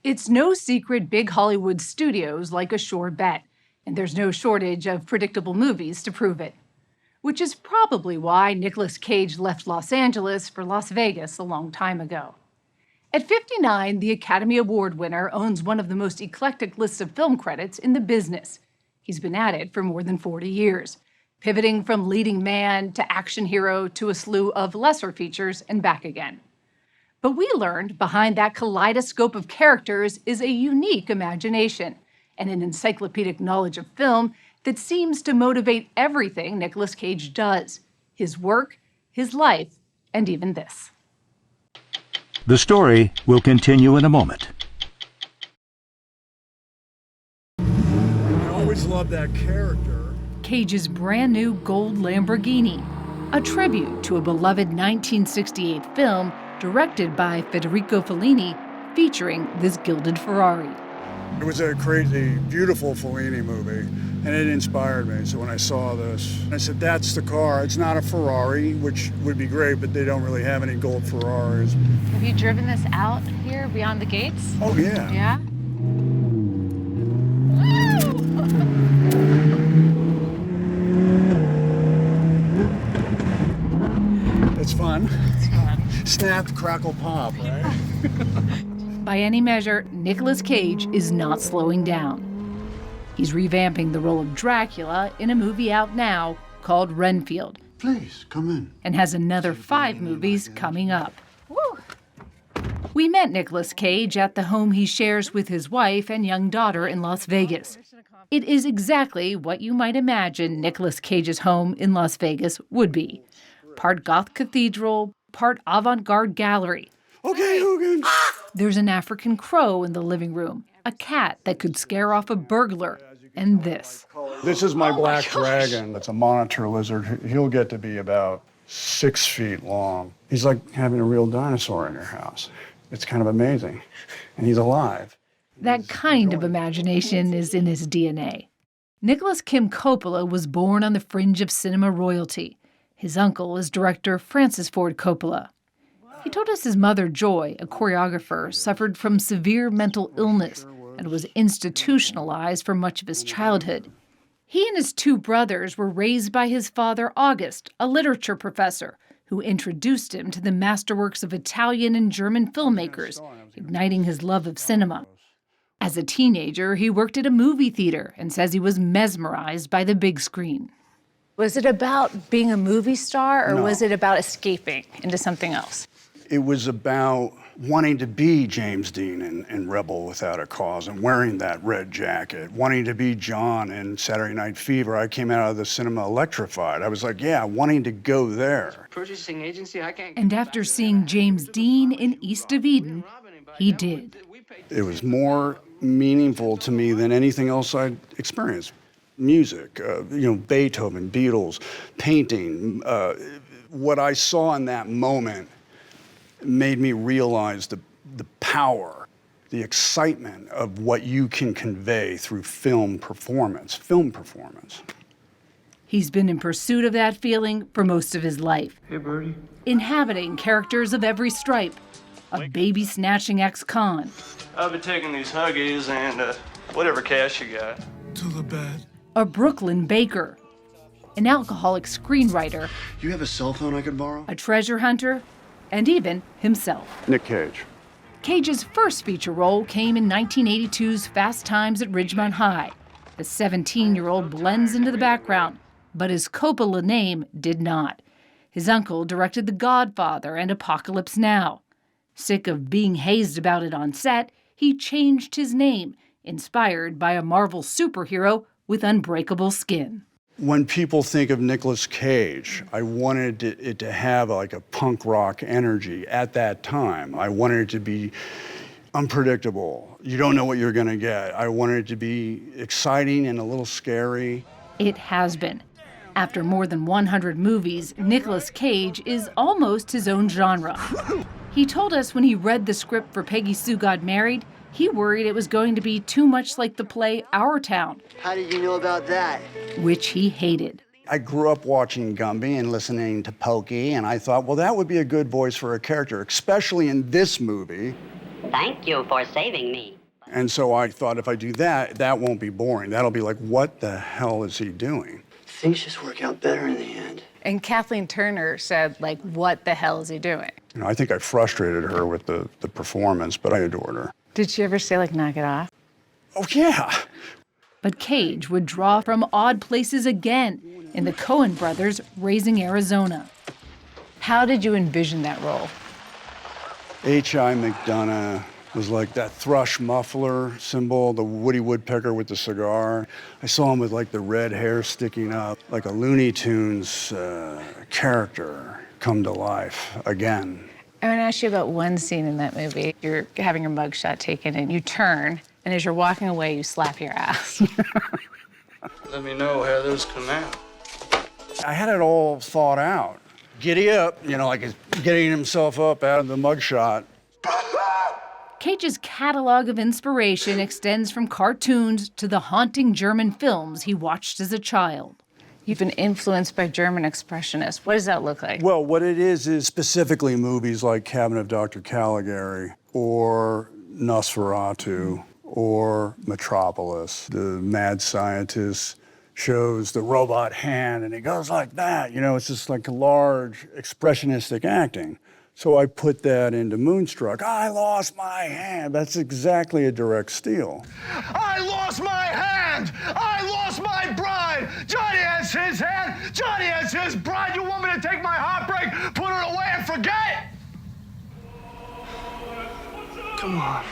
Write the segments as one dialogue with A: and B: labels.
A: It's no secret big Hollywood studios like a sure bet, and there's no shortage of predictable movies to prove it. Which is probably why Nicolas Cage left Los Angeles for Las Vegas a long time ago. At 59, the Academy Award winner owns one of the most eclectic lists of film credits in the business. He's been at it for more than 40 years, pivoting from leading man to action hero to a slew of lesser features and back again. But we learned behind that kaleidoscope of characters is a unique imagination and an encyclopedic knowledge of film that seems to motivate everything Nicolas Cage does, his work, his life, and even this.
B: The story will continue in a moment.
C: I always loved that character.
A: Cage's brand new gold Lamborghini, a tribute to a beloved 1968 film directed by Federico Fellini, featuring this gilded Ferrari.
C: It was a crazy, beautiful Fellini movie, and it inspired me. So when I saw this, I said, that's the car. It's not a Ferrari, which would be great, but they don't really have any gold Ferraris.
D: Have you driven this out here beyond the gates?
C: Oh, yeah.
D: Yeah?
C: It's fun. Snap, crackle, pop, right?
A: By any measure, Nicolas Cage is not slowing down. He's revamping the role of Dracula in a movie out now called Renfield.
E: Please, come in.
A: And has another 5 movies coming up.
D: Woo.
A: We met Nicolas Cage at the home he shares with his wife and young daughter in Las Vegas. It is exactly what you might imagine Nicolas Cage's home in Las Vegas would be. Part goth cathedral, part avant-garde gallery.
C: Okay, Hogan.
A: There's an African crow in the living room, a cat that could scare off a burglar, and this.
C: This is my black dragon. It's a monitor lizard. He'll get to be about 6 feet long. He's like having a real dinosaur in your house. It's kind of amazing. And he's alive.
A: That kind of imagination is in his DNA. Nicholas Kim Coppola was born on the fringe of cinema royalty. His uncle is director Francis Ford Coppola. He told us his mother, Joy, a choreographer, suffered from severe mental illness and was institutionalized for much of his childhood. He and his 2 brothers were raised by his father, August, a literature professor, who introduced him to the masterworks of Italian and German filmmakers, igniting his love of cinema. As a teenager, he worked at a movie theater and says he was mesmerized by the big screen.
D: Was it about being a movie star, or
C: No.
D: was it about escaping into something else?
C: It was about wanting to be James Dean in Rebel Without a Cause and wearing that red jacket, wanting to be John in Saturday Night Fever. I came out of the cinema electrified. I was like, yeah, wanting to go there.
F: Purchasing agency, I can't.
A: And after seeing James Dean in East of Eden, he did.
C: It was more meaningful to me than anything else I'd experienced. Music, Beethoven, Beatles, painting. What I saw in that moment made me realize the power, the excitement of what you can convey through film performance.
A: He's been in pursuit of that feeling for most of his life.
F: Hey, Birdie.
A: Inhabiting characters of every stripe. A baby-snatching ex-con.
F: I've been taking these Huggies and whatever cash you got.
C: To the bed.
A: A Brooklyn baker. An alcoholic screenwriter.
E: You have a cell phone I could borrow?
A: A treasure hunter. And even himself.
C: Nick Cage.
A: Cage's first feature role came in 1982's Fast Times at Ridgemont High. The 17-year-old blends into the background, but his Coppola name did not. His uncle directed The Godfather and Apocalypse Now. Sick of being hazed about it on set, he changed his name, inspired by a Marvel superhero with unbreakable skin.
C: When people think of Nicolas Cage, I wanted it to have like a punk rock energy at that time. I wanted it to be unpredictable. You don't know what you're gonna get. I wanted it to be exciting and a little scary.
A: It has been. After more than 100 movies, Nicolas Cage is almost his own genre. He told us when he read the script for Peggy Sue Got Married, he worried it was going to be too much like the play Our Town.
G: How did you know about that?
A: Which he hated.
C: I grew up watching Gumby and listening to Pokey, and I thought, well, that would be a good voice for a character, especially in this movie.
H: Thank you for saving me.
C: And so I thought if I do that, that won't be boring. That'll be like, what the hell is he doing?
E: Things just work out better in the end.
D: And Kathleen Turner said, like, what the hell is he doing?
C: You know, I think I frustrated her with the performance, but I adored her.
D: Did she ever say, like, knock it off?
C: Oh, yeah.
A: But Cage would draw from odd places again in the Coen brothers' Raising Arizona.
D: How did you envision that role?
C: H.I. McDonough was like that thrush muffler symbol, the Woody Woodpecker with the cigar. I saw him with like the red hair sticking up, like a Looney Tunes character come to life again.
D: I want to ask you about one scene in that movie. You're having your mugshot taken, and you turn, and as you're walking away, you slap your ass.
F: Let me know how those come out.
C: I had it all thought out. Giddy up, you know, like he's getting himself up out of the mugshot.
A: Cage's catalog of inspiration extends from cartoons to the haunting German films he watched as a child.
D: You've been influenced by German expressionists. What does that look like?
C: Well, what it is specifically movies like Cabinet of Dr. Caligari or Nosferatu or Metropolis. The mad scientist shows the robot hand and it goes like that. You know, it's just like large expressionistic acting. So I put that into Moonstruck. I lost my hand. That's exactly a direct steal.
G: I lost my hand! I lost my bride! Johnny has his hand! Johnny has his bride! You want me to take my heartbreak, put it away, and forget?
F: Come on.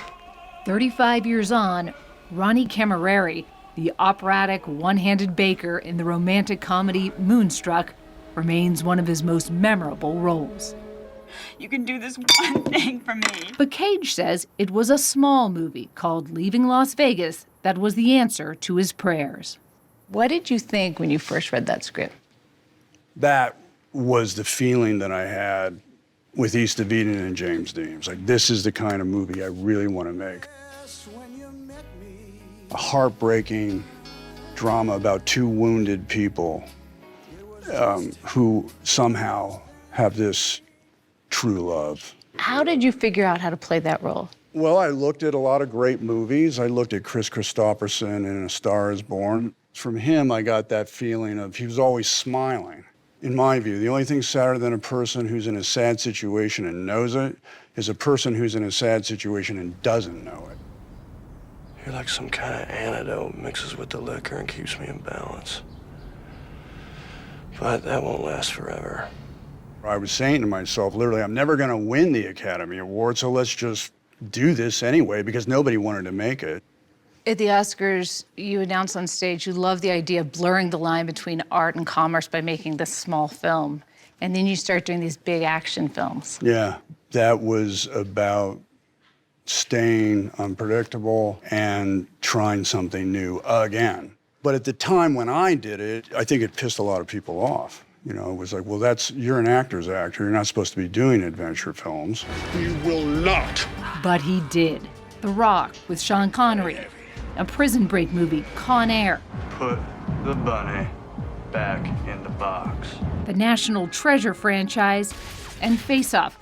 A: 35 years on, Ronnie Camilleri, the operatic one-handed baker in the romantic comedy Moonstruck, remains one of his most memorable roles.
H: You can do this one thing for me.
A: But Cage says it was a small movie called Leaving Las Vegas that was the answer to his prayers.
D: What did you think when you first read that script?
C: That was the feeling that I had with East of Eden and James Dean. It's like, this is the kind of movie I really want to make. A heartbreaking drama about two wounded people who somehow have this true love.
D: How did you figure out how to play that role?
C: Well, I looked at a lot of great movies. I looked at Chris Christopherson in A Star is Born. From him, I got that feeling of he was always smiling. In my view, the only thing sadder than a person who's in a sad situation and knows it is a person who's in a sad situation and doesn't know it.
F: You're like some kind of antidote, mixes with the liquor and keeps me in balance. But that won't last forever.
C: I was saying to myself, literally, I'm never going to win the Academy Award, so let's just do this anyway, because nobody wanted to make it.
D: At the Oscars, you announced on stage you love the idea of blurring the line between art and commerce by making this small film. And then you start doing these big action films.
C: Yeah, that was about staying unpredictable and trying something new again. But at the time when I did it, I think it pissed a lot of people off. You know, it was like, well, you're an actor's actor. You're not supposed to be doing adventure films.
G: You will not.
A: But he did. The Rock with Sean Connery, a Prison Break movie, Con Air,
F: Put the bunny back in the box.
A: the National Treasure franchise, and Face Off,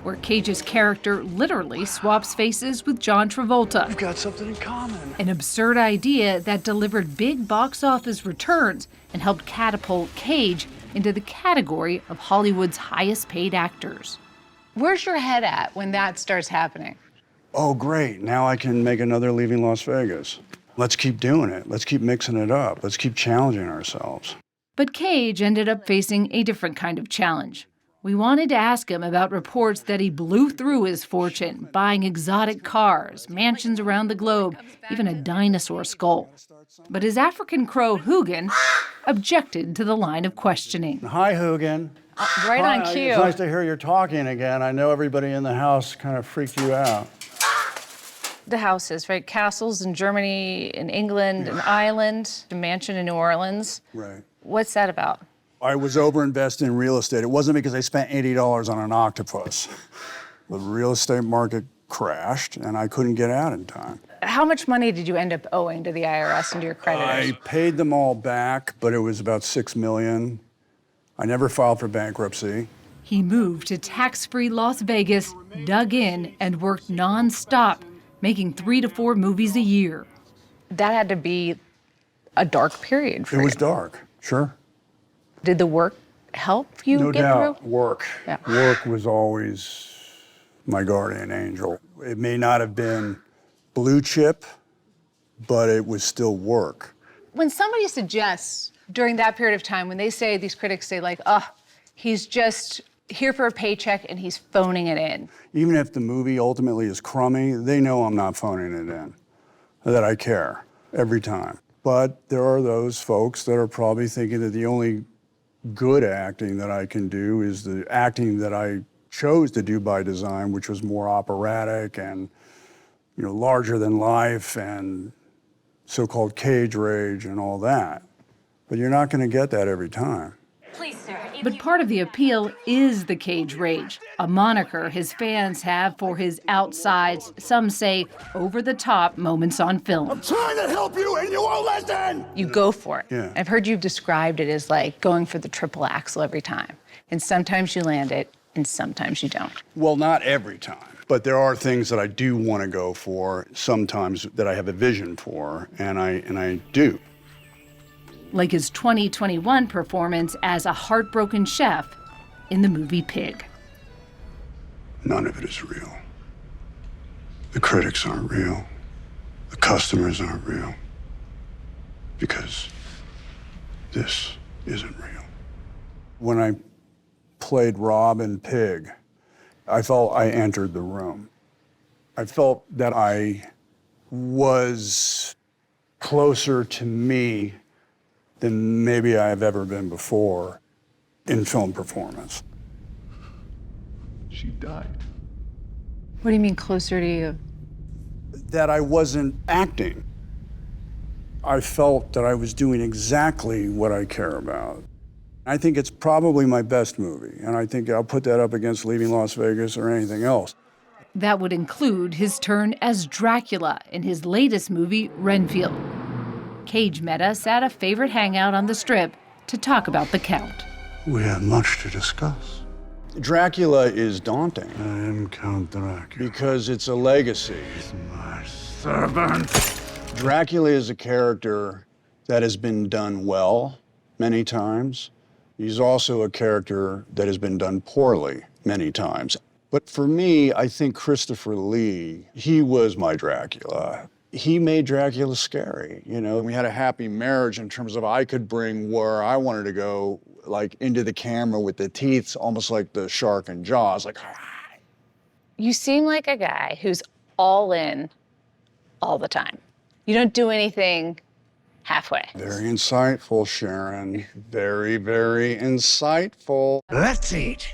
A: where Cage's character literally swaps faces with John Travolta.
F: We've got something in common.
A: An absurd idea that delivered big box office returns and helped catapult Cage into the category of Hollywood's highest paid actors.
D: Where's your head at when that starts happening?
C: Oh, great, now I can make another Leaving Las Vegas. Let's keep doing it. Let's keep mixing it up. Let's keep challenging ourselves.
A: But Cage ended up facing a different kind of challenge. We wanted to ask him about reports that he blew through his fortune, buying exotic cars, mansions around the globe, even a dinosaur skull. But his African crow, Hugin, objected to the line of questioning.
C: Hi, Hugin.
D: Right on
C: Hi,
D: cue.
C: It's nice to hear you're talking again. I know everybody in the house kind of freaked you out.
D: The houses, right? Castles in Germany, in England, in Ireland, a mansion in New Orleans.
C: Right.
D: What's that about?
C: I was overinvested in real estate. It wasn't because I spent $80 on an octopus. The real estate market crashed, and I couldn't get out in time.
D: How much money did you end up owing to the IRS and to your creditors?
C: I paid them all back, but it was about $6 million. I never filed for bankruptcy.
A: He moved to tax-free Las Vegas, dug in, and worked non-stop making 3 to 4 movies a year.
D: That had to be a dark period for
C: It
D: you.
C: was dark, sure.
D: Did the work help you
C: No
D: get
C: doubt,
D: through?
C: work.
D: Yeah.
C: Work was always my guardian angel. It may not have been blue chip, but it was still work.
D: When somebody suggests during that period of time, when they say, these critics say like, oh, he's just here for a paycheck and he's phoning it in.
C: Even if the movie ultimately is crummy, they know I'm not phoning it in, that I care every time. But there are those folks that are probably thinking that the only good acting that I can do is the acting that I chose to do by design, which was more operatic and, larger than life and so-called cage rage and all that. But you're not going to get that every time.
H: Please, sir.
A: But part of the appeal is the cage rage, a moniker his fans have for his outsized, some say over-the-top moments on film.
C: Trying to help you and you won't listen!
D: You go for it.
C: Yeah.
D: I've heard you've described it as like going for the triple axel every time. And sometimes you land it and sometimes you don't.
C: Well, not every time. But there are things that I do want to go for, sometimes that I have a vision for, and I do.
A: Like his 2021 performance as a heartbroken chef in the movie Pig.
C: None of it is real. The critics aren't real. The customers aren't real. Because this isn't real. When I played Rob in Pig, I felt I entered the room. I felt that I was closer to me than maybe I've ever been before in film performance.
F: She died.
D: What do you mean closer to you?
C: That I wasn't acting. I felt that I was doing exactly what I care about. I think it's probably my best movie, and I think I'll put that up against Leaving Las Vegas or anything else.
A: That would include his turn as Dracula in his latest movie, Renfield. Cage met us at a favorite hangout on the Strip to talk about The Count.
C: We have much to discuss. Dracula is daunting. I am Count Dracula. Because it's a legacy. It's my servant. Dracula is a character that has been done well many times. He's also a character that has been done poorly many times. But for me, I think Christopher Lee, he was my Dracula. He made Dracula scary, We had a happy marriage in terms of I could bring where I wanted to go, like into the camera with the teeth, almost like the shark in Jaws, like.
D: You seem like a guy who's all in all the time. You don't do anything halfway.
C: Very insightful, Sharyn. Very, very insightful.
G: Let's eat.